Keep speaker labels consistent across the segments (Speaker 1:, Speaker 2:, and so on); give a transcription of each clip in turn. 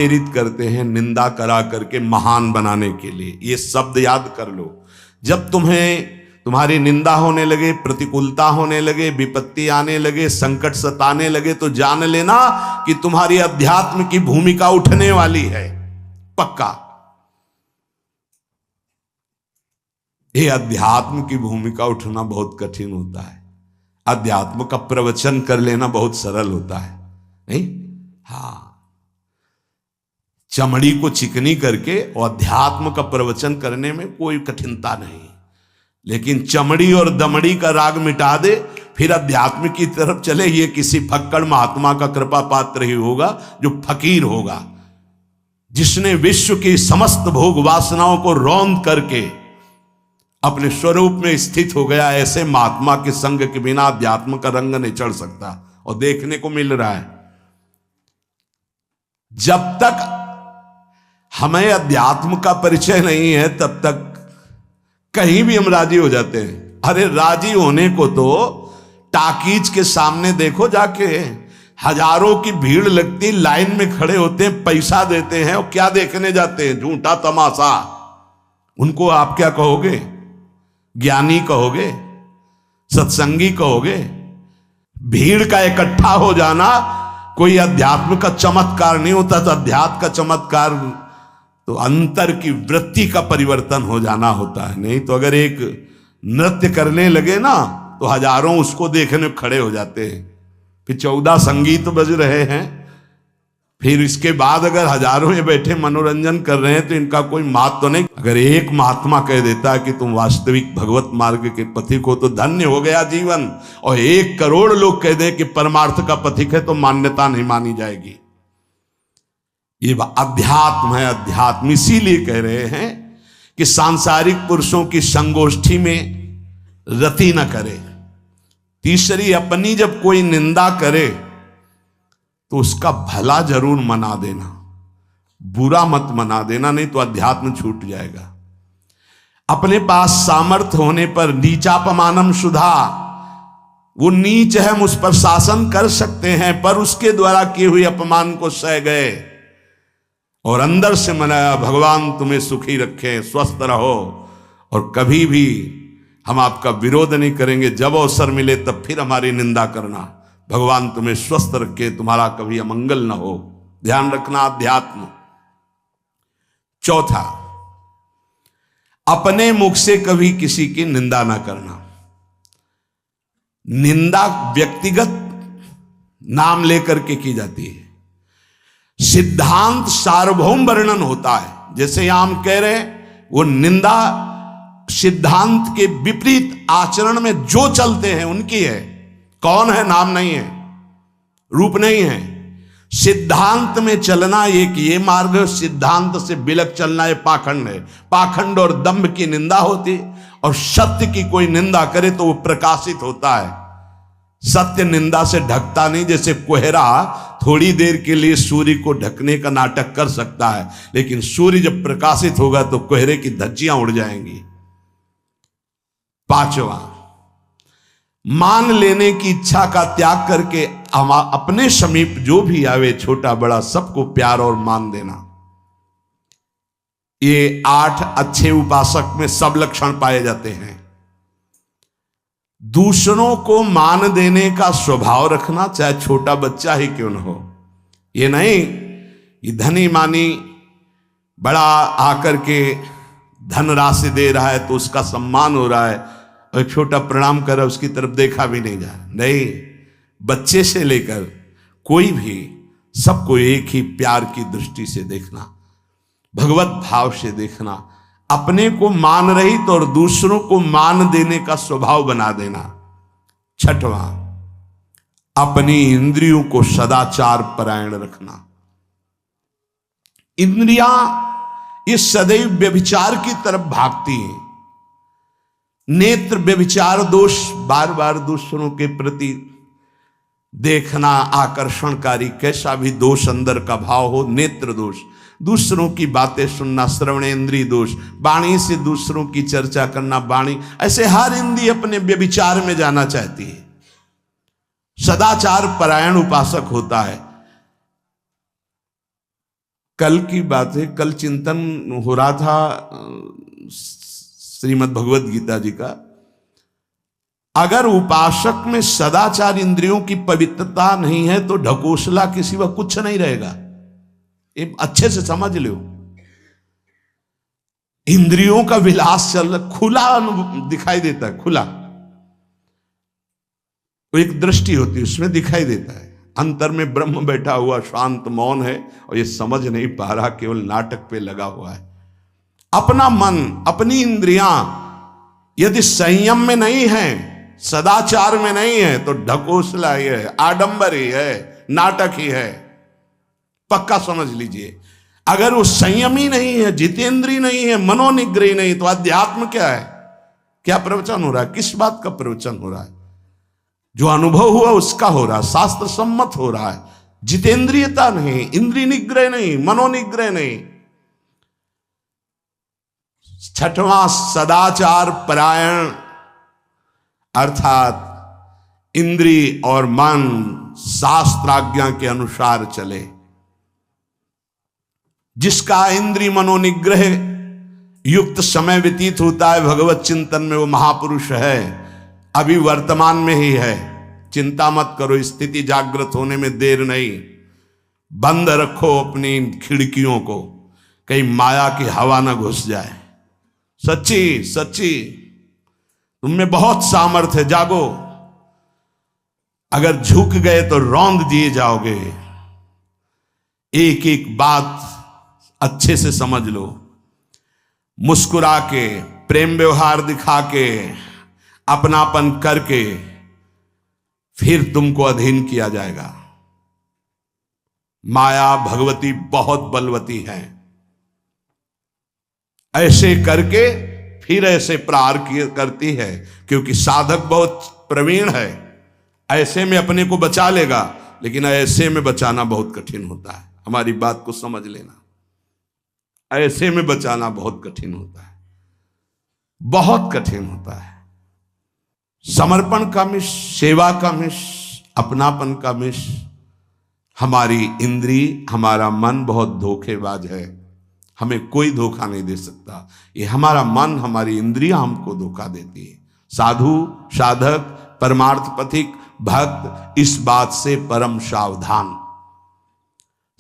Speaker 1: प्रेरित करते हैं निंदा करा करके महान बनाने के लिए। ये शब्द याद कर लो। जब तुम्हारी निंदा होने लगे, प्रतिकूलता होने लगे, विपत्ति आने लगे, संकट सताने लगे, तो जान लेना कि तुम्हारी अध्यात्म की भूमिका उठने वाली है। पक्का ये अध्यात्म की भूमिका उठना बहुत कठिन होता है। अध्यात्म का प्रवचन कर लेना बहुत सरल होता है, नहीं? हाँ, चमड़ी को चिकनी करके और अध्यात्म का प्रवचन करने में कोई कठिनता नहीं, लेकिन चमड़ी और दमड़ी का राग मिटा दे, फिर अध्यात्म की तरफ चले, ये किसी फक्कड़ महात्मा का कृपा पात्र ही होगा जो फकीर होगा, जिसने विश्व की समस्त भोग वासनाओं को रौंद करके अपने स्वरूप में स्थित हो गया। ऐसे महात्मा के संग के बिना अध्यात्म का रंग नहीं चढ़ सकता, और देखने को मिल रहा है। जब तक हमें अध्यात्म का परिचय नहीं है तब तक कहीं भी हम राजी हो जाते हैं। अरे राजी होने को तो टाकीज के सामने देखो जाके, हजारों की भीड़ लगती, लाइन में खड़े होते हैं, पैसा देते हैं, और क्या देखने जाते हैं? झूठा तमाशा। उनको आप क्या कहोगे? ज्ञानी कहोगे? सत्संगी कहोगे? भीड़ का इकट्ठा हो जाना कोई अध्यात्म का चमत्कार नहीं होता। तो अध्यात्म का चमत्कार तो अंतर की वृत्ति का परिवर्तन हो जाना होता है। नहीं तो अगर एक नृत्य करने लगे ना तो हजारों उसको देखने खड़े हो जाते हैं। फिर 14 संगीत बज रहे हैं, फिर इसके बाद अगर हजारों ये बैठे मनोरंजन कर रहे हैं तो इनका कोई महत्व तो नहीं। अगर एक महात्मा कह देता है कि तुम वास्तविक भगवत मार्ग के पथिक हो तो धन्य हो गया जीवन, और 1 करोड़ लोग कह दें कि परमार्थ का पथिक है तो मान्यता नहीं मानी जाएगी। ये अध्यात्म है, अध्यात्म। इसीलिए कह रहे हैं कि सांसारिक पुरुषों की संगोष्ठी में रति न करे। तीसरी, अपनी जब कोई निंदा करे तो उसका भला जरूर मना देना, बुरा मत मना देना, नहीं तो अध्यात्म छूट जाएगा। अपने पास सामर्थ्य होने पर नीचापमानम सुधा, वो नीच है, हम उस पर शासन कर सकते हैं, पर उसके द्वारा किए हुए अपमान को सह गए और अंदर से मनाया, भगवान तुम्हें सुखी रखे, स्वस्थ रहो, और कभी भी हम आपका विरोध नहीं करेंगे। जब अवसर मिले तब फिर हमारी निंदा करना। भगवान तुम्हें स्वस्थ रखे, तुम्हारा कभी अमंगल न हो। ध्यान रखना, अध्यात्म। चौथा, अपने मुख से कभी किसी की निंदा ना करना। निंदा व्यक्तिगत नाम लेकर के की जाती है, सिद्धांत सार्वभौम वर्णन होता है। जैसे यहां हम कह रहे हैं, वो निंदा सिद्धांत के विपरीत आचरण में जो चलते हैं उनकी है। कौन है? नाम नहीं है, रूप नहीं है। सिद्धांत में चलना एक ये मार्ग, सिद्धांत से बिलक चलना ये पाखंड है। पाखंड और दंभ की निंदा होती, और सत्य की कोई निंदा करे तो वो प्रकाशित होता है। सत्य निंदा से ढकता नहीं। जैसे कोहरा थोड़ी देर के लिए सूर्य को ढकने का नाटक कर सकता है, लेकिन सूर्य जब प्रकाशित होगा तो कोहरे की धज्जियां उड़ जाएंगी। 5वां, मान लेने की इच्छा का त्याग करके अपने समीप जो भी आवे, छोटा बड़ा सबको प्यार और मान देना। ये 8 अच्छे उपासक में सब लक्षण पाए जाते हैं। दूसरों को मान देने का स्वभाव रखना, चाहे छोटा बच्चा ही क्यों न हो। ये नहीं ये धनी मानी बड़ा आकर के धन राशि दे रहा है तो उसका सम्मान हो रहा है, और एक छोटा प्रणाम कर रहा है उसकी तरफ देखा भी नहीं जा रहा। नहीं, बच्चे से लेकर कोई भी सबको एक ही प्यार की दृष्टि से देखना, भगवत भाव से देखना। अपने को मान रहित और दूसरों को मान देने का स्वभाव बना देना। 6वां, अपनी इंद्रियों को सदाचार परायण रखना। इंद्रियां ये सदैव व्यभिचार की तरफ भागती हैं। नेत्र व्यभिचार दोष, बार बार दूसरों के प्रति देखना आकर्षणकारी, कैसा भी दोष अंदर का भाव हो, नेत्र दोष। दूसरों की बातें सुनना, श्रवणेन्द्रिय दोष। वाणी से दूसरों की चर्चा करना, वाणी। ऐसे हर इंद्रिय अपने व्यभिचार में जाना चाहती है। सदाचार परायण उपासक होता है। कल की बात है, कल चिंतन हो रहा था श्रीमद् भगवत गीता जी का। अगर उपासक में सदाचार इंद्रियों की पवित्रता नहीं है तो ढकोसला के सिवा कुछ नहीं रहेगा। ये अच्छे से समझ लो। इंद्रियों का विलास चल रहा, खुला दिखाई देता है, खुला वो एक दृष्टि होती है, उसमें दिखाई देता है। अंतर में ब्रह्म बैठा हुआ शांत मौन है और ये समझ नहीं पा रहा, केवल नाटक पे लगा हुआ है। अपना मन, अपनी इंद्रियां यदि संयम में नहीं है, सदाचार में नहीं है, तो ढकोसला ही है, आडंबर ही है, नाटक ही है। पक्का समझ लीजिए। अगर वो संयमी नहीं है, जितेंद्री नहीं है, मनोनिग्रही नहीं, तो अध्यात्म क्या है? क्या प्रवचन हो रहा है? किस बात का प्रवचन हो रहा है? जो अनुभव हुआ उसका हो रहा है, शास्त्र सम्मत हो रहा है। जितेंद्रियता नहीं, इंद्रिय निग्रह नहीं, मनोनिग्रह नहीं। छठवां सदाचार परायण, अर्थात इंद्रिय और मन शास्त्राज्ञा के अनुसार चले। जिसका इंद्रिय मनोनिग्रह युक्त समय व्यतीत होता है भगवत चिंतन में, वो महापुरुष है। अभी वर्तमान में ही है, चिंता मत करो, स्थिति जागृत होने में देर नहीं। बंद रखो अपनी खिड़कियों को, कहीं माया की हवा ना घुस जाए। सच्ची सच्ची तुम में बहुत सामर्थ्य है, जागो। अगर झुक गए तो रौंद दिए जाओगे। एक एक बात अच्छे से समझ लो। मुस्कुरा के, प्रेम व्यवहार दिखा के, अपनापन करके फिर तुमको अधीन किया जाएगा। माया भगवती बहुत बलवती है। ऐसे करके फिर ऐसे प्रहार करती है, क्योंकि साधक बहुत प्रवीण है। ऐसे में अपने को बचा लेगा, लेकिन ऐसे में बचाना बहुत कठिन होता है। हमारी बात को समझ लेना, ऐसे में बचाना बहुत कठिन होता है, बहुत कठिन होता है। समर्पण का मिश, सेवा का मिश, अपनापन का मिश। हमारी इंद्री, हमारा मन बहुत धोखेबाज है, हमें कोई धोखा नहीं दे सकता। ये हमारा मन, हमारी इंद्रियां हमको धोखा देती है। साधु, साधक, परमार्थ पथिक, भक्त इस बात से परम सावधान।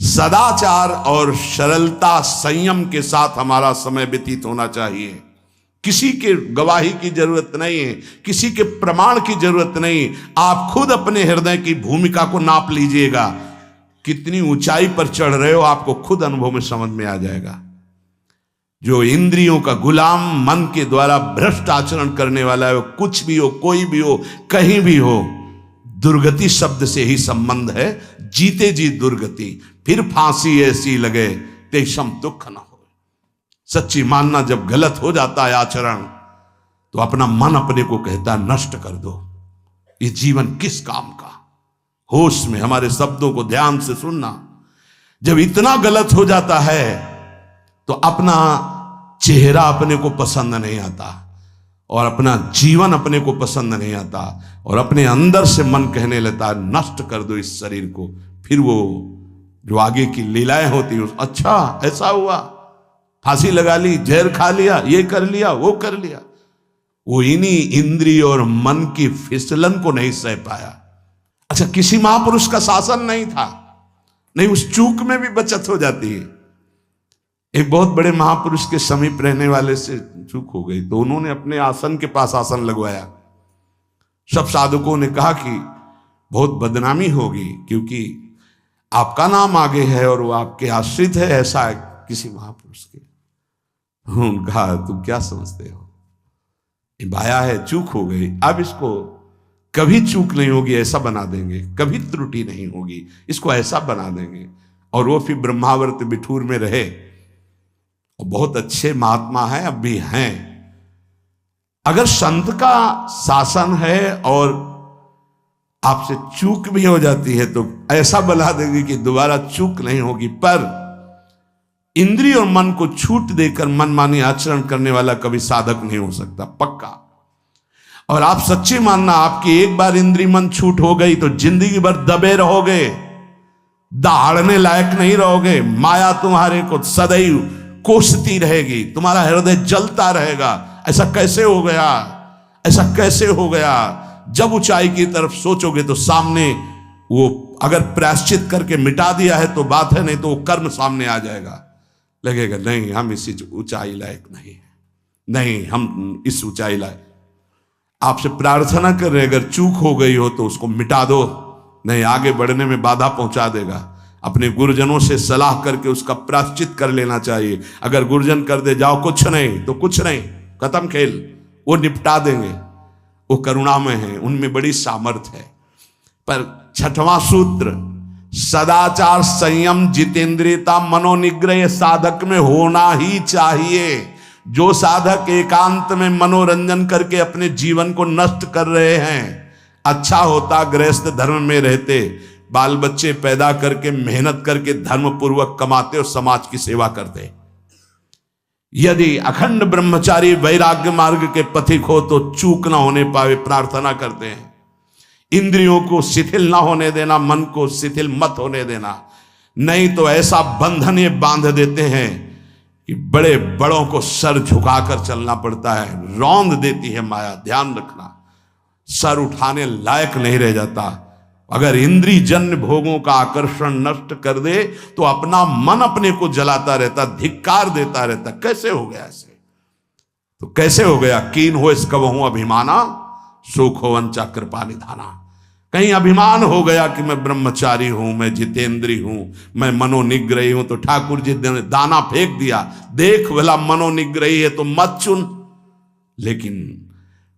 Speaker 1: सदाचार और सरलता, संयम के साथ हमारा समय व्यतीत होना चाहिए। किसी के गवाही की जरूरत नहीं है, किसी के प्रमाण की जरूरत नहीं। आप खुद अपने हृदय की भूमिका को नाप लीजिएगा। कितनी ऊंचाई पर चढ़ रहे हो, आपको खुद अनुभव में समझ में आ जाएगा। जो इंद्रियों का गुलाम, मन के द्वारा भ्रष्ट आचरण करने वाला है, वो कुछ भी हो, कोई भी हो, कहीं भी हो, दुर्गति शब्द से ही संबंध है। जीते जी दुर्गति, फिर फांसी ऐसी लगे तेषम दुख न हो। सच्ची मानना, जब गलत हो जाता है आचरण, तो अपना मन अपने को कहता है नष्ट कर दो, ये जीवन किस काम का। होश में हमारे शब्दों को ध्यान से सुनना। जब इतना गलत हो जाता है तो अपना चेहरा अपने को पसंद नहीं आता, और अपना जीवन अपने को पसंद नहीं आता, और अपने अंदर से मन कहने लगता है नष्ट कर दो इस शरीर को। फिर वो जो आगे की लीलाएं होती हैं, अच्छा ऐसा हुआ, फांसी लगा ली, जहर खा लिया, ये कर लिया, वो कर लिया। वो इन्हीं इंद्रिय और मन की फिसलन को नहीं सह पाया। अच्छा, किसी महापुरुष का शासन नहीं था, नहीं, उस चूक में भी बचत हो जाती है। एक बहुत बड़े महापुरुष के समीप रहने वाले से चूक हो गई, तो उन्होंने अपने आसन के पास आसन लगवाया। सब साधुकों ने कहा कि बहुत बदनामी होगी, क्योंकि आपका नाम आगे है और वो आपके आश्रित है, ऐसा है किसी महापुरुष के। उन्होंने कहा तुम क्या समझते हो, ये बाया है, चूक हो गई, अब इसको कभी चूक नहीं होगी ऐसा बना देंगे, कभी त्रुटि नहीं होगी, इसको ऐसा बना देंगे। और वो फिर ब्रह्मावर्त बिठूर में रहे, और बहुत अच्छे महात्मा हैं, अब भी हैं। अगर संत का शासन है और आपसे चूक भी हो जाती है, तो ऐसा बना देंगे कि दोबारा चूक नहीं होगी। पर इंद्रिय और मन को छूट देकर मनमानी आचरण करने वाला कभी साधक नहीं हो सकता, पक्का। और आप सच्ची मानना, आपकी एक बार इंद्रिय मन छूट हो गई तो जिंदगी भर दबे रहोगे, दहाड़ने लायक नहीं रहोगे। माया तुम्हारे को सदैव कोसती रहेगी, तुम्हारा हृदय जलता रहेगा। ऐसा कैसे हो गया, ऐसा कैसे हो गया। जब ऊंचाई की तरफ सोचोगे तो सामने वो अगर प्रायश्चित करके मिटा दिया है तो बात है, नहीं तो वो कर्म सामने आ जाएगा। लगेगा नहीं हम इसी ऊंचाई लायक नहीं, नहीं हम इस ऊंचाई लायक। आपसे प्रार्थना कर रहे, अगर चूक हो गई हो तो उसको मिटा दो, नहीं आगे बढ़ने में बाधा पहुंचा देगा। अपने गुरुजनों से सलाह करके उसका प्रायश्चित कर लेना चाहिए। अगर गुरुजन कर दे जाओ कुछ नहीं तो कुछ नहीं, खत्म खेल, वो निपटा देंगे, वो करुणामय है, उनमें बड़ी सामर्थ्य है। पर छठवां सूत्र, सदाचार संयम जितेंद्रियता मनोनिग्रह साधक में होना ही चाहिए। जो साधक एकांत में मनोरंजन करके अपने जीवन को नष्ट कर रहे हैं, अच्छा होता गृहस्थ धर्म में रहते, बाल बच्चे पैदा करके मेहनत करके धर्म पूर्वक कमाते और समाज की सेवा करते। यदि अखंड ब्रह्मचारी वैराग्य मार्ग के पथिक हो तो चूक ना होने पावे प्रार्थना करते हैं। इंद्रियों को शिथिल ना होने देना, मन को शिथिल मत होने देना, नहीं तो ऐसा बंधन ये बांध देते हैं कि बड़े बड़ों को सर झुकाकर चलना पड़ता है। रौंद देती है माया, ध्यान रखना, सर उठाने लायक नहीं रह जाता। अगर इंद्रिय जन्य भोगों का आकर्षण नष्ट कर दे तो अपना मन अपने को जलाता रहता, धिक्कार देता रहता। कैसे हो गया ऐसे, तो कैसे हो गया। कीन हो इस कबहू अभिमाना, सुख हो वंचा कृपा निधाना। कहीं अभिमान हो गया कि मैं ब्रह्मचारी हूं, मैं जितेंद्री हूं, मैं मनोनिग्रही हूं, तो ठाकुर जी ने दाना फेंक दिया, देख भला मनोनिग्रही है तो मत चुन। लेकिन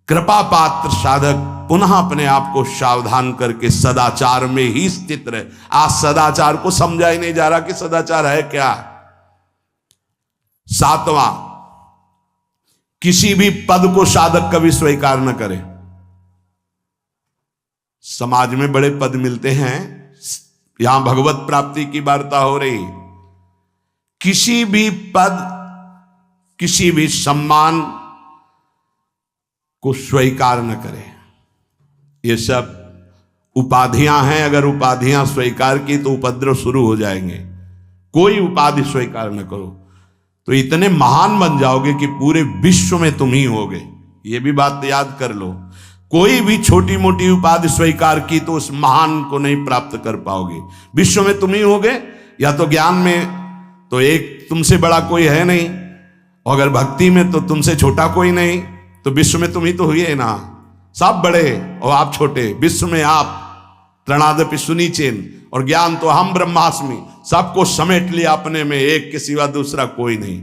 Speaker 1: कृपा पात्र साधक पुनः अपने आप को सावधान करके सदाचार में ही स्थित रहे। आज सदाचार को समझा ही नहीं जा रहा कि सदाचार है क्या। सातवां, किसी भी पद को साधक कभी स्वीकार न करे। समाज में बड़े पद मिलते हैं, यहां भगवत प्राप्ति की वार्ता हो रही। किसी भी पद, किसी भी सम्मान को स्वीकार न करें। ये सब उपाधियां हैं, अगर उपाधियां स्वीकार की तो उपद्रव शुरू हो जाएंगे। कोई उपाधि स्वीकार न करो तो इतने महान बन जाओगे कि पूरे विश्व में तुम ही होगे। ये भी बात याद कर लो। कोई भी छोटी मोटी उपाधि स्वीकार की तो उस महान को नहीं प्राप्त कर पाओगे। विश्व में तुम ही होगे, या तो ज्ञान में तो एक तुमसे बड़ा कोई है नहीं, और अगर भक्ति में तो तुमसे छोटा कोई नहीं, तो विश्व में तुम ही तो हुए ना। सब बड़े और आप छोटे, विश्व में आप प्रणादपि सुनीचेन, और ज्ञान तो हम ब्रह्मास्मि, सबको समेट लिया अपने में, एक के सिवा दूसरा कोई नहीं।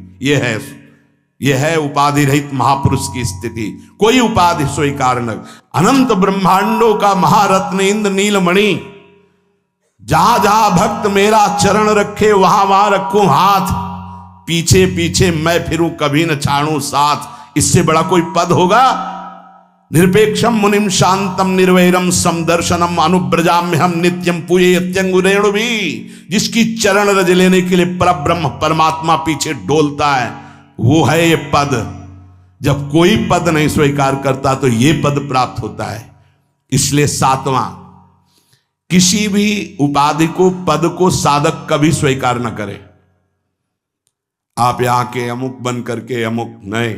Speaker 1: यह है उपाधि रहित महापुरुष की स्थिति। कोई उपाधि स्वीकार न। अनंत ब्रह्मांडों का महारत्न इंद्र नीलमणि, जहां जहां भक्त मेरा चरण रखे वहां वहां रखूं हाथ, पीछे पीछे मैं फिरूं कभी न छाड़ूं साथ। इससे बड़ा कोई पद होगा। निरपेक्षम मुनिम शांतम निर्वैरम समदर्शनम अनुब्रजाम्य हम नित्यम पूये अत्यंगुरेणु भी। जिसकी चरण रज लेने के लिए परब्रह्म परमात्मा पीछे डोलता है, वो है ये पद। जब कोई पद नहीं स्वीकार करता तो ये पद प्राप्त होता है। इसलिए सातवां, किसी भी उपाधि को, पद को साधक कभी स्वीकार न करे। आप यहां के अमुक बन करके अमुक नहीं,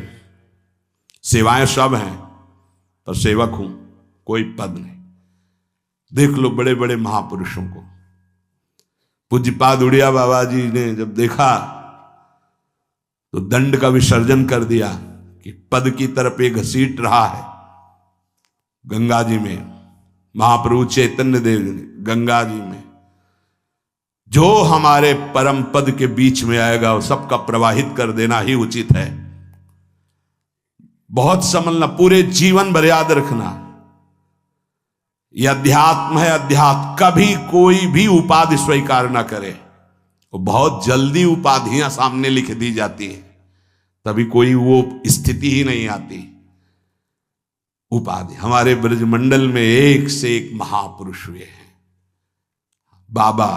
Speaker 1: सेवाएं सब हैं पर सेवक हूं, कोई पद नहीं। देख लो बड़े बड़े महापुरुषों को। पूज्यपाद उड़िया बाबा जी ने जब देखा तो दंड का विसर्जन कर दिया कि पद की तरफ एक घसीट रहा है। गंगा जी में महाप्रभु चैतन्य देव जी ने गंगा जी में जो हमारे परम पद के बीच में आएगा वो सबका प्रवाहित कर देना ही उचित है। बहुत समझना, पूरे जीवन भर याद रखना, यह अध्यात्म है। अध्यात्म कभी कोई भी उपाधि स्वीकार ना करे। वो बहुत जल्दी उपाधियां सामने लिख दी जाती है, तभी कोई वो स्थिति ही नहीं आती। उपाधि, हमारे ब्रजमंडल में एक से एक महापुरुष हुए हैं। बाबा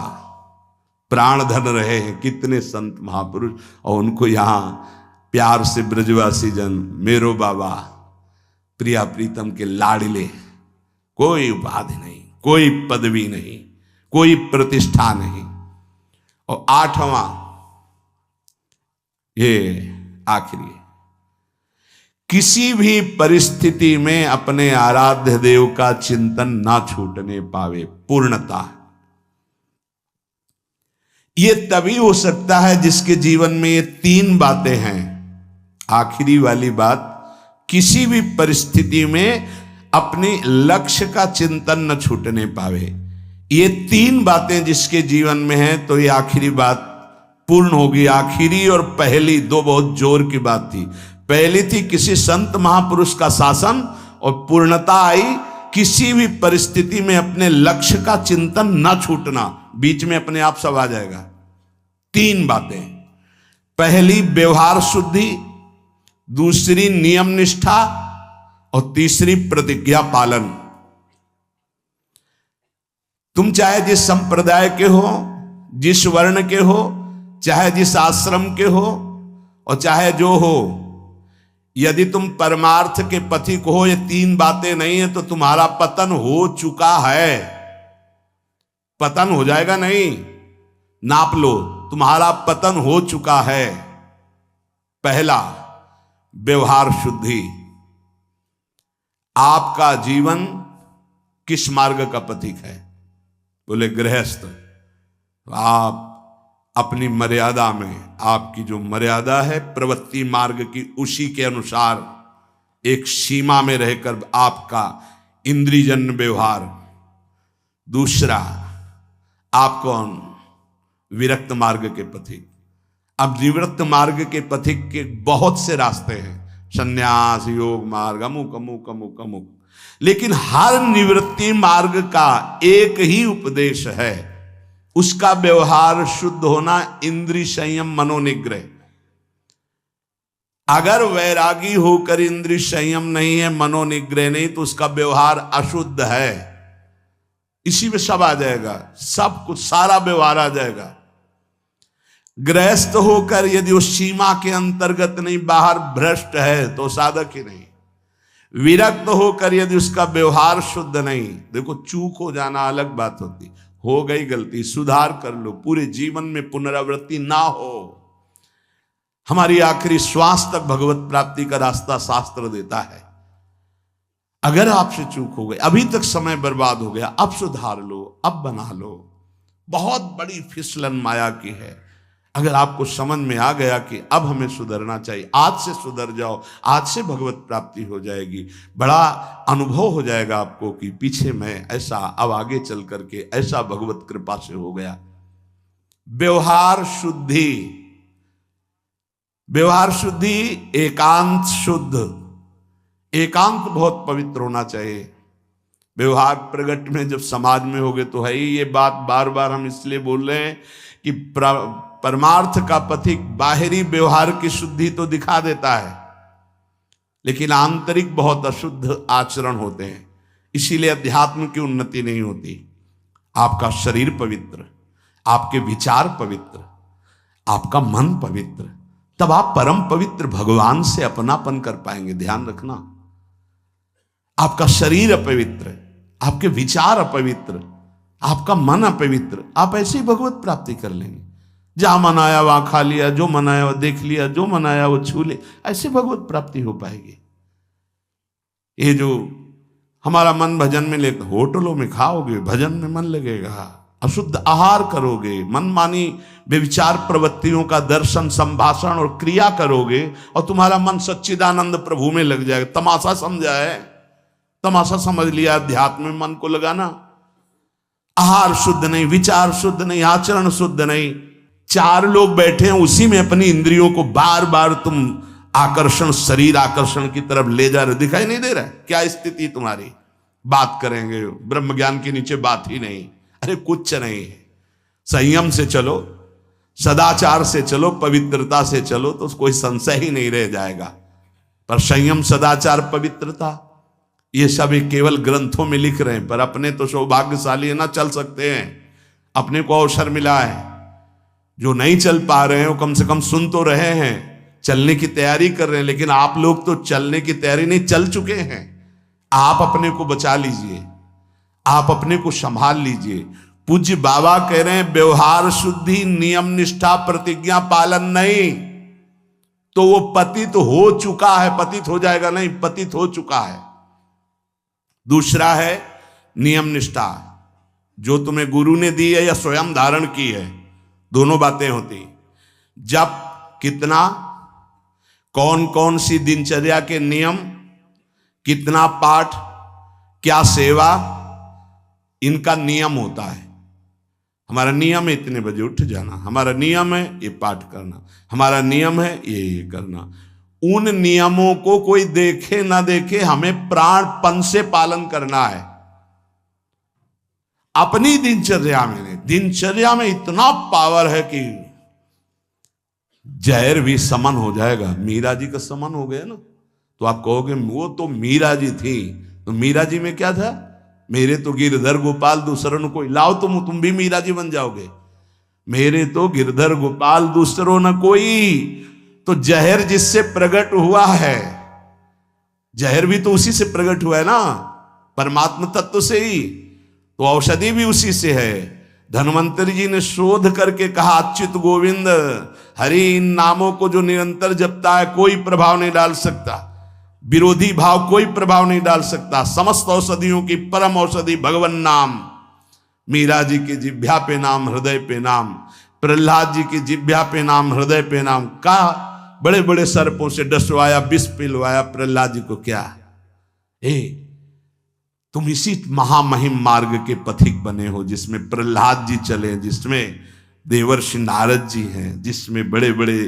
Speaker 1: प्राण धन रहे हैं, कितने संत महापुरुष, और उनको यहां प्यार से ब्रजवासी जन मेरो बाबा प्रिया प्रीतम के लाडले। कोई उपाधि नहीं, कोई पदवी नहीं, कोई प्रतिष्ठा नहीं, और 8वां ये आखिरी, किसी भी परिस्थिति में अपने आराध्य देव का चिंतन ना छूटने पावे, पूर्णता। ये तभी हो सकता है जिसके जीवन में ये 3 बातें हैं। आखिरी वाली बात, किसी भी परिस्थिति में अपने लक्ष्य का चिंतन न छूटने पावे, ये 3 बातें जिसके जीवन में है तो ये आखिरी बात पूर्ण होगी। आखिरी और पहली 2 बहुत जोर की बात थी। पहली थी किसी संत महापुरुष का शासन, और पूर्णता आई किसी भी परिस्थिति में अपने लक्ष्य का चिंतन न छूटना। बीच में अपने आप सब आ जाएगा। 3 बातें, पहली व्यवहार शुद्धि, दूसरी नियम निष्ठा, और तीसरी प्रतिज्ञा पालन। तुम चाहे जिस संप्रदाय के हो, जिस वर्ण के हो, चाहे जिस आश्रम के हो, और चाहे जो हो, यदि तुम परमार्थ के पथिक हो, ये 3 बातें नहीं है तो तुम्हारा पतन हो चुका है। पतन हो जाएगा नहीं, नाप लो, तुम्हारा पतन हो चुका है। पहला, व्यवहार शुद्धि। आपका जीवन किस मार्ग का पथिक है? बोले गृहस्थ। आप अपनी मर्यादा में, आपकी जो मर्यादा है प्रवृत्ति मार्ग की, उसी के अनुसार एक सीमा में रहकर आपका इंद्रियजन्य व्यवहार। दूसरा, आप कौन? विरक्त मार्ग के पथिक। अब विरक्त मार्ग के पथिक के बहुत से रास्ते हैं, संन्यास, योग मार्ग, अमुक अमुक अमुक अमुक, लेकिन हर निवृत्ति मार्ग का एक ही उपदेश है, उसका व्यवहार शुद्ध होना, इंद्रिय संयम, मनोनिग्रह। अगर वैरागी होकर इंद्रिय संयम नहीं है, मनोनिग्रह नहीं, तो उसका व्यवहार अशुद्ध है। इसी में सब आ जाएगा, सब कुछ, सारा व्यवहार आ जाएगा। गृहस्थ होकर यदि उस सीमा के अंतर्गत नहीं, बाहर भ्रष्ट है, तो साधक ही नहीं। विरक्त होकर यदि उसका व्यवहार शुद्ध नहीं, देखो चूक हो जाना अलग बात होती, हो गई गलती, सुधार कर लो, पूरे जीवन में पुनरावृत्ति ना हो। हमारी आखिरी श्वास तक भगवत प्राप्ति का रास्ता शास्त्र देता है। अगर आपसे चूक हो गई, अभी तक समय बर्बाद हो गया, अब सुधार लो, अब बना लो। बहुत बड़ी फिसलन माया की है। अगर आपको समझ में आ गया कि अब हमें सुधरना चाहिए, आज से सुधर जाओ, आज से भगवत प्राप्ति हो जाएगी। बड़ा अनुभव हो जाएगा आपको कि पीछे मैं ऐसा, अब आगे चल करके ऐसा भगवत कृपा से हो गया। व्यवहार शुद्धि। व्यवहार शुद्धि, एकांत शुद्ध। एकांत बहुत पवित्र होना चाहिए। व्यवहार प्रगट में जब समाज में होगे तो है ही। ये बात बार बार हम इसलिए बोल रहे हैं कि परमार्थ का पथिक बाहरी व्यवहार की शुद्धि तो दिखा देता है, लेकिन आंतरिक बहुत अशुद्ध आचरण होते हैं। इसीलिए अध्यात्म की उन्नति नहीं होती। आपका शरीर पवित्र, आपके विचार पवित्र, आपका मन पवित्र, तब आप परम पवित्र भगवान से अपनापन कर पाएंगे। ध्यान रखना, आपका शरीर अपवित्र, आपके विचार अपवित्र, आपका मन अपवित्र, आप ऐसे ही भगवत प्राप्ति कर लेंगे। जहां मन आया वहां खा लिया, जो मन आया वो देख लिया, जो मन आया वो छू ले, ऐसे भगवत प्राप्ति हो पाएगी। ये जो हमारा मन भजन में लेकर, होटलों में खाओगे, भजन में मन लगेगा, अशुद्ध आहार करोगे, मनमानी व्यभिचार प्रवृत्तियों का दर्शन, संभाषण और क्रिया करोगे, और तुम्हारा मन सच्चिदानंद प्रभु में लग जाएगा। तमाशा समझा है, तमाशा समझ लिया अध्यात्म में मन को लगाना। आहार शुद्ध नहीं, विचार शुद्ध नहीं, आचरण शुद्ध नहीं, 4 लोग बैठे हैं, उसी में अपनी इंद्रियों को बार बार तुम आकर्षण, शरीर आकर्षण की तरफ ले जा रहे, दिखाई नहीं दे रहा है क्या स्थिति तुम्हारी? बात करेंगे, ब्रह्म ज्ञान के नीचे बात ही नहीं। अरे कुछ नहीं है। संयम से चलो, सदाचार से चलो, पवित्रता से चलो, तो कोई संशय ही नहीं रह जाएगा। पर संयम, सदाचार, पवित्रता, ये सब केवल ग्रंथों में लिख रहे हैं, पर अपने तो सौभाग्यशाली है ना, चल सकते हैं। अपने को अवसर मिला है। जो नहीं चल पा रहे हैं वो कम से कम सुन तो रहे हैं, चलने की तैयारी कर रहे हैं। लेकिन आप लोग तो चलने की तैयारी नहीं, चल चुके हैं। आप अपने को बचा लीजिए, आप अपने को संभाल लीजिए। पूज्य बाबा कह रहे हैं व्यवहार शुद्धि, नियम निष्ठा, प्रतिज्ञा पालन नहीं तो वो पतित हो चुका है, पतित हो जाएगा नहीं, पतित हो चुका है। दूसरा है नियम निष्ठा, जो तुम्हें गुरु ने दी है या स्वयं धारण की है, दोनों बातें होती। जब कितना, कौन कौन सी दिनचर्या के नियम, कितना पाठ, क्या सेवा, इनका नियम होता है। हमारा नियम है इतने बजे उठ जाना, हमारा नियम है ये पाठ करना, हमारा नियम है ये करना। उन नियमों को कोई देखे ना देखे हमें प्राणपण से पालन करना है। अपनी दिनचर्या में इतना पावर है कि जहर भी समन हो जाएगा। मीरा जी का समन हो गया ना, तो आप कहोगे वो तो मीरा जी थी, तो मीरा जी में क्या था? मेरे तो गिरधर गोपाल दूसरों कोई, लाओ तुम भी मीरा जी बन जाओगे। मेरे तो गिरधर गोपाल दूसरों न कोई, तो जहर जिससे प्रकट हुआ है, जहर भी तो उसी से प्रकट हुआ है ना, परमात्मा तत्व से ही, तो औषधि भी उसी से है। धन्वंतरी जी ने शोध करके कहा अच्युत गोविंद हरि, इन नामों को जो निरंतर जपता है कोई प्रभाव नहीं डाल सकता, विरोधी भाव कोई प्रभाव नहीं डाल सकता। समस्त औषधियों की परम औषधि भगवन नाम। मीरा जी की जिह्वा पे नाम, हृदय पे नाम, प्रहलाद जी की जिह्वा पे नाम, हृदय पे नाम। का बड़े बड़े सर्पों से डसवाया, विष पिलवाया प्रहलाद जी को। क्या तुम इसी महामहिम मार्ग के पथिक बने हो, जिसमें प्रहलाद जी चले, जिसमें देवर्षि नारद जी हैं, जिसमें बड़े बड़े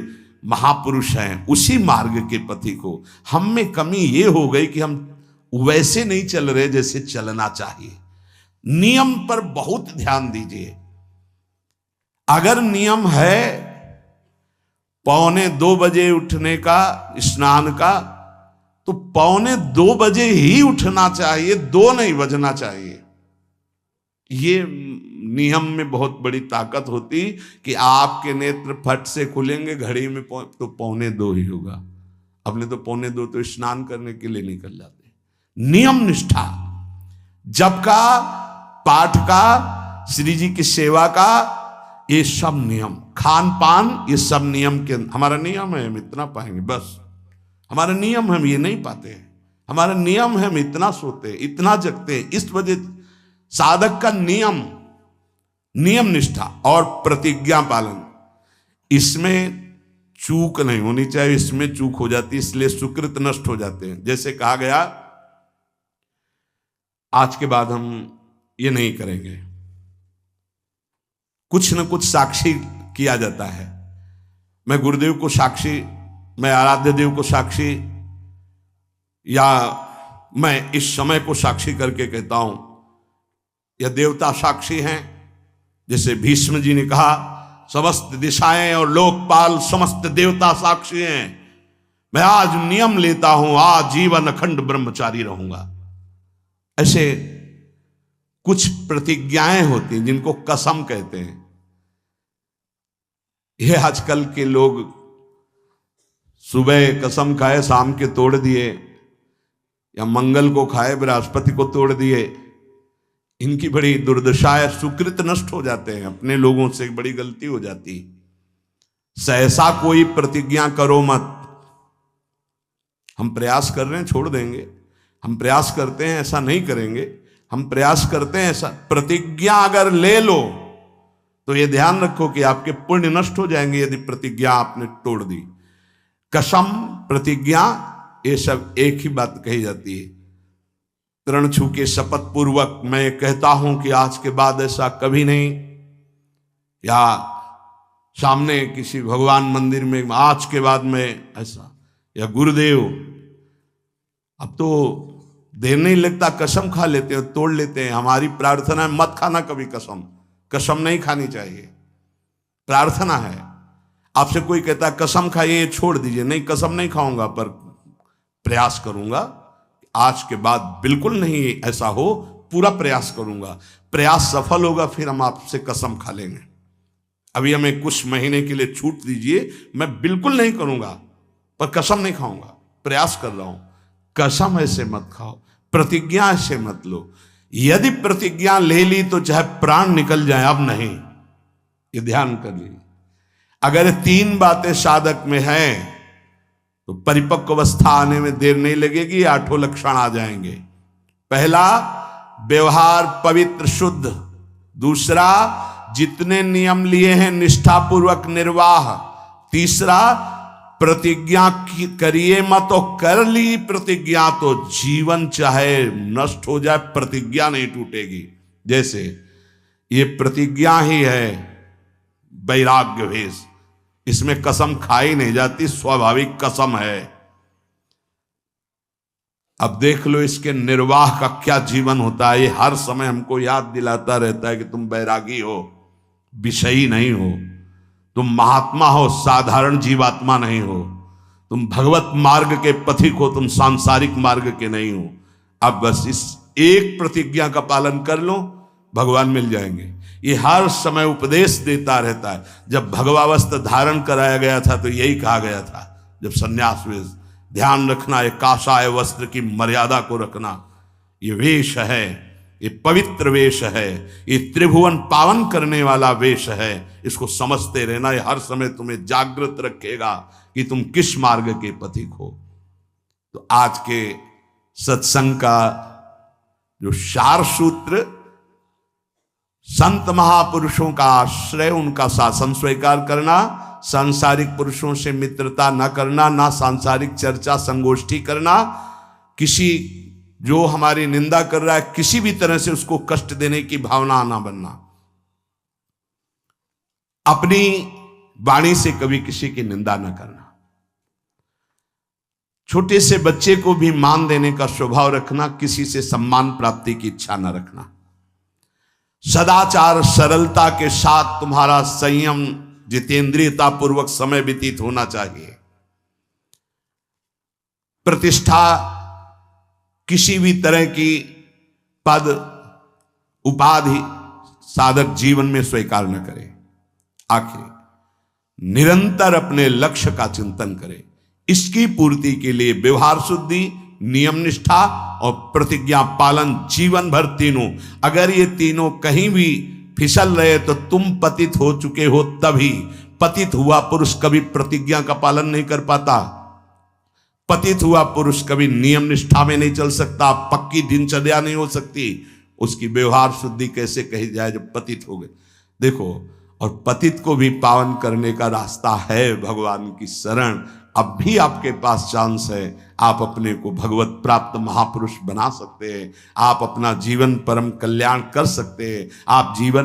Speaker 1: महापुरुष हैं, उसी मार्ग के पथिक हो। हम में कमी ये हो गई कि हम वैसे नहीं चल रहे जैसे चलना चाहिए। नियम पर बहुत ध्यान दीजिए। अगर नियम है 1:45 बजे उठने का, स्नान का, तो 1:45 बजे ही उठना चाहिए, 2 नहीं बजना चाहिए। ये नियम में बहुत बड़ी ताकत होती कि आपके नेत्र फट से खुलेंगे, घड़ी में तो 1:45 ही होगा। अपने तो 1:45 तो स्नान करने के लिए निकल जाते। नियम निष्ठा, जप का, पाठ का, श्री जी की सेवा का, ये सब नियम, खान पान, ये सब नियम के। हमारा नियम है हम इतना पाएंगे बस, हमारा नियम हम ये नहीं पाते। हमारा नियम है हम इतना सोते, इतना जगते। इस वजह साधक का नियम, नियम निष्ठा और प्रतिज्ञा पालन, इसमें चूक नहीं होनी चाहिए। इसमें चूक हो जाती है, इसलिए सुकृत नष्ट हो जाते हैं। जैसे कहा गया आज के बाद हम ये नहीं करेंगे, कुछ न कुछ साक्षी किया जाता है। मैं गुरुदेव को साक्षी, मैं आराध्य देव को साक्षी, या मैं इस समय को साक्षी करके कहता हूं, या देवता साक्षी हैं। जैसे भीष्म जी ने कहा समस्त दिशाएं और लोकपाल समस्त देवता साक्षी हैं, मैं आज नियम लेता हूं, आज जीवन अखंड ब्रह्मचारी रहूंगा। ऐसे कुछ प्रतिज्ञाएं होती हैं जिनको कसम कहते हैं। ये आजकल के लोग सुबह कसम खाए, शाम के तोड़ दिए, या मंगल को खाए, बृहस्पति को तोड़ दिए। इनकी बड़ी दुर्दशा है, सुकृत नष्ट हो जाते हैं, अपने लोगों से बड़ी गलती हो जाती। सहसा कोई प्रतिज्ञा करो मत। हम प्रयास कर रहे हैं, छोड़ देंगे, हम प्रयास करते हैं ऐसा नहीं करेंगे, हम प्रयास करते हैं ऐसा। प्रतिज्ञा अगर ले लो तो ये ध्यान रखो कि आपके पुण्य नष्ट हो जाएंगे यदि प्रतिज्ञा आपने तोड़ दी। कसम, प्रतिज्ञा, ये सब एक ही बात कही जाती है। तृण छू के शपथ पूर्वक मैं कहता हूं कि आज के बाद ऐसा कभी नहीं, या सामने किसी भगवान मंदिर में आज के बाद में ऐसा, या गुरुदेव, अब तो देर नहीं लगता, कसम खा लेते हैं, तोड़ लेते हैं। हमारी प्रार्थना है मत खाना कभी कसम, कसम नहीं खानी चाहिए, प्रार्थना है। आपसे कोई कहता कसम खाइए, छोड़ दीजिए, नहीं कसम नहीं खाऊंगा, पर प्रयास करूंगा आज के बाद बिल्कुल नहीं ऐसा हो, पूरा प्रयास करूंगा। प्रयास सफल होगा फिर हम आपसे कसम खा लेंगे। अभी हमें कुछ महीने के लिए छूट दीजिए, मैं बिल्कुल नहीं करूंगा, पर कसम नहीं खाऊंगा, प्रयास कर रहा हूं। कसम ऐसे मत खाओ, प्रतिज्ञा ऐसे मत लो। यदि प्रतिज्ञा ले ली तो चाहे प्राण निकल जाए, अब नहीं। ये ध्यान कर लीजिए। अगर 3 बातें साधक में हैं तो परिपक्व अवस्था आने में देर नहीं लगेगी, 8 लक्षण आ जाएंगे। पहला, व्यवहार पवित्र शुद्ध। दूसरा, जितने नियम लिए हैं निष्ठापूर्वक निर्वाह। तीसरा, प्रतिज्ञा करिए मत, तो कर ली प्रतिज्ञा तो जीवन चाहे नष्ट हो जाए प्रतिज्ञा नहीं टूटेगी। जैसे ये प्रतिज्ञा ही है वैराग्य भेष, इसमें कसम खाई नहीं जाती, स्वाभाविक कसम है। अब देख लो इसके निर्वाह का क्या जीवन होता है। ये हर समय हमको याद दिलाता रहता है कि तुम बैरागी हो, विषयी नहीं हो, तुम महात्मा हो, साधारण जीवात्मा नहीं हो, तुम भगवत मार्ग के पथिक हो, तुम सांसारिक मार्ग के नहीं हो। अब बस इस एक प्रतिज्ञा का पालन कर लो, भगवान मिल जाएंगे। ये हर समय उपदेश देता रहता है। जब भगवावस्था धारण कराया गया था तो यही कहा गया था, जब संन्यास वेश, ध्यान रखना ये काषाय वस्त्र की मर्यादा को रखना। ये वेश है, ये पवित्र वेश है, ये त्रिभुवन पावन करने वाला वेश है। इसको समझते रहना, ये हर समय तुम्हें जागृत रखेगा कि तुम किस मार्ग के पथिक हो। तो आज के सत्संग का जो सार सूत्र, संत महापुरुषों का आश्रय, उनका शासन स्वीकार करना, सांसारिक पुरुषों से मित्रता न करना, ना सांसारिक चर्चा संगोष्ठी करना, किसी जो हमारी निंदा कर रहा है किसी भी तरह से उसको कष्ट देने की भावना ना बनना, अपनी वाणी से कभी किसी की निंदा न करना, छोटे से बच्चे को भी मान देने का स्वभाव रखना, किसी से सम्मान प्राप्ति की इच्छा न रखना, सदाचार सरलता के साथ तुम्हारा संयम जितेंद्रियता पूर्वक समय व्यतीत होना चाहिए। प्रतिष्ठा किसी भी तरह की पद उपाधि साधक जीवन में स्वीकार न करे। आखिर निरंतर अपने लक्ष्य का चिंतन करे। इसकी पूर्ति के लिए व्यवहार शुद्धि, नियम निष्ठा और प्रतिज्ञा पालन जीवन भर तीनों। अगर ये तीनों कहीं भी फिसल रहे तो तुम पतित हो चुके हो। तभी पतित हुआ पुरुष कभी प्रतिज्ञा का पालन नहीं कर पाता, पतित हुआ पुरुष कभी नियम निष्ठा में नहीं चल सकता, पक्की दिनचर्या नहीं हो सकती। उसकी व्यवहार शुद्धि कैसे कही जाए जब पतित हो गए। देखो, और पतित को भी पावन करने का रास्ता है भगवान की शरण। अब भी आपके पास चांस है, आप अपने को भगवत प्राप्त महापुरुष बना सकते हैं। आप अपना जीवन परम कल्याण कर सकते हैं। आप जीवन